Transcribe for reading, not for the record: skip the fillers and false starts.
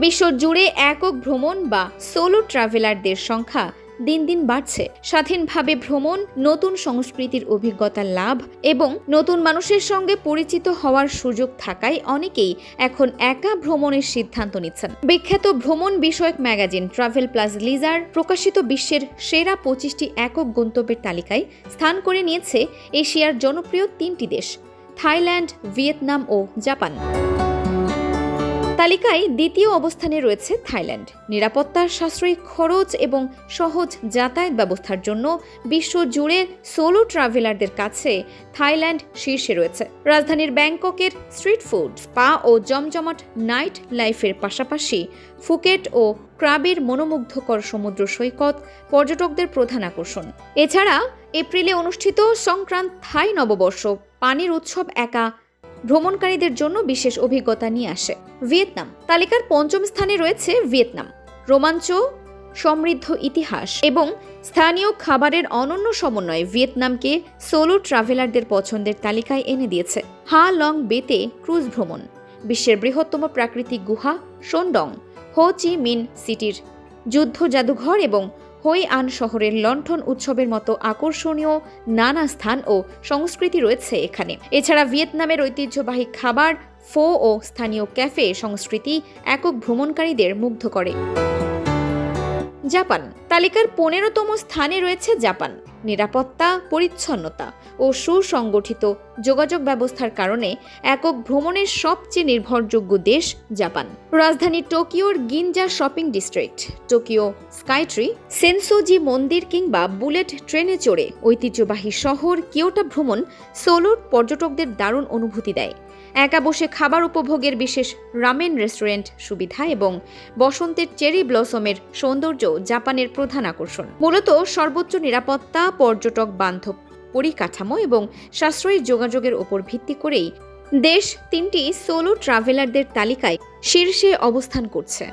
বিশ্বজুড়ে একক ভ্রমণ বা সোলো ট্রাভেলারদের সংখ্যা দিন দিন বাড়ছে। স্বাধীনভাবে ভ্রমণ, নতুন সংস্কৃতির অভিজ্ঞতা লাভ এবং নতুন মানুষের সঙ্গে পরিচিত হওয়ার সুযোগ থাকায় অনেকেই এখন একা ভ্রমণের সিদ্ধান্ত নিচ্ছেন। বিখ্যাত ভ্রমণ বিষয়ক ম্যাগাজিন ট্রাভেল প্লাস লিজার প্রকাশিত বিশ্বের সেরা 25টি একক গন্তব্যের তালিকায় স্থান করে নিয়েছে এশিয়ার জনপ্রিয় 3টি দেশ, থাইল্যান্ড, ভিয়েতনাম ও জাপান। তালিকায় দ্বিতীয় অবস্থানে রয়েছে থাইল্যান্ড। নিরাপত্তার, সাশ্রয়ী খরচ এবং সহজ যাতায়াত ব্যবস্থার জন্য বিশ্বজুড়ে সোলো ট্রাভেলারদের কাছে থাইল্যান্ড শীর্ষে রয়েছে। রাজধানীর ব্যাংককের স্ট্রিট ফুড, স্পা ও জমজমাট নাইট লাইফের পাশাপাশি ফুকেট ও ক্রাবের মনোমুগ্ধকর সমুদ্র সৈকত পর্যটকদের প্রধান আকর্ষণ। এছাড়া এপ্রিলে অনুষ্ঠিত সংক্রান্ত থাই নববর্ষ পানির উৎসব একা ভ্রমণকারীদের জন্য বিশেষ অভিজ্ঞতা নিয়ে আসে। ভিয়েতনাম তালিকার 5ম স্থানে রয়েছে ভিয়েতনাম। রোমাঞ্চ, সমৃদ্ধ ইতিহাস এবং স্থানীয় খাবারের অনন্য সমন্বয়ে ভিয়েতনামকে সোলো ট্রাভেলারদের পছন্দের তালিকায় এনে দিয়েছে। হা লং বেতে ক্রুজ ভ্রমণ, বিশ্বের বৃহত্তম প্রাকৃতিক গুহা সোনডং, হো চি মিন সিটির যুদ্ধ জাদুঘর এবং হই আন শহরের লণ্ঠন উৎসবের মতো আকর্ষণীয় নানা স্থান ও সংস্কৃতি রয়েছে এখানে। এছাড়া ভিয়েতনামের ঐতিহ্যবাহী খাবার, ফো ও স্থানীয় ক্যাফে সংস্কৃতি একক ভ্রমণকারীদের মুগ্ধ করে। জাপান তালিকার 15তম স্থানে রয়েছে জাপান। নিরাপত্তা, পরিচ্ছন্নতা ও সুসংগঠিত যোগাযোগ ব্যবস্থার কারণে একক ভ্রমণের সবচেয়ে নির্ভরযোগ্য দেশ জাপান। রাজধানী টোকিওর গিনজা শপিং ডিস্ট্রিক্ট, টোকিও স্কাইট্রি, সেনসোজি মন্দির কিংবা বুলেট ট্রেনে চড়ে ঐতিহ্যবাহী শহর কিয়োটো ভ্রমণ সোলো পর্যটকদের দারুণ অনুভূতি দেয়। একা বসে খাবার উপভোগের বিশেষ রামেন রেস্টুরেন্ট সুবিধা এবং বসন্তের চেরি ব্লসমের সৌন্দর্য জাপানের প্রধান আকর্ষণ। মূলত সর্বোচ্চ নিরাপত্তা, পর্যটক বান্ধব পরিকাঠামো এবং সাশ্রয়ী যোগাযোগের ওপর ভিত্তি করেই দেশ 3টি সোলো ট্রাভেলারদের তালিকায় শীর্ষে অবস্থান করছে।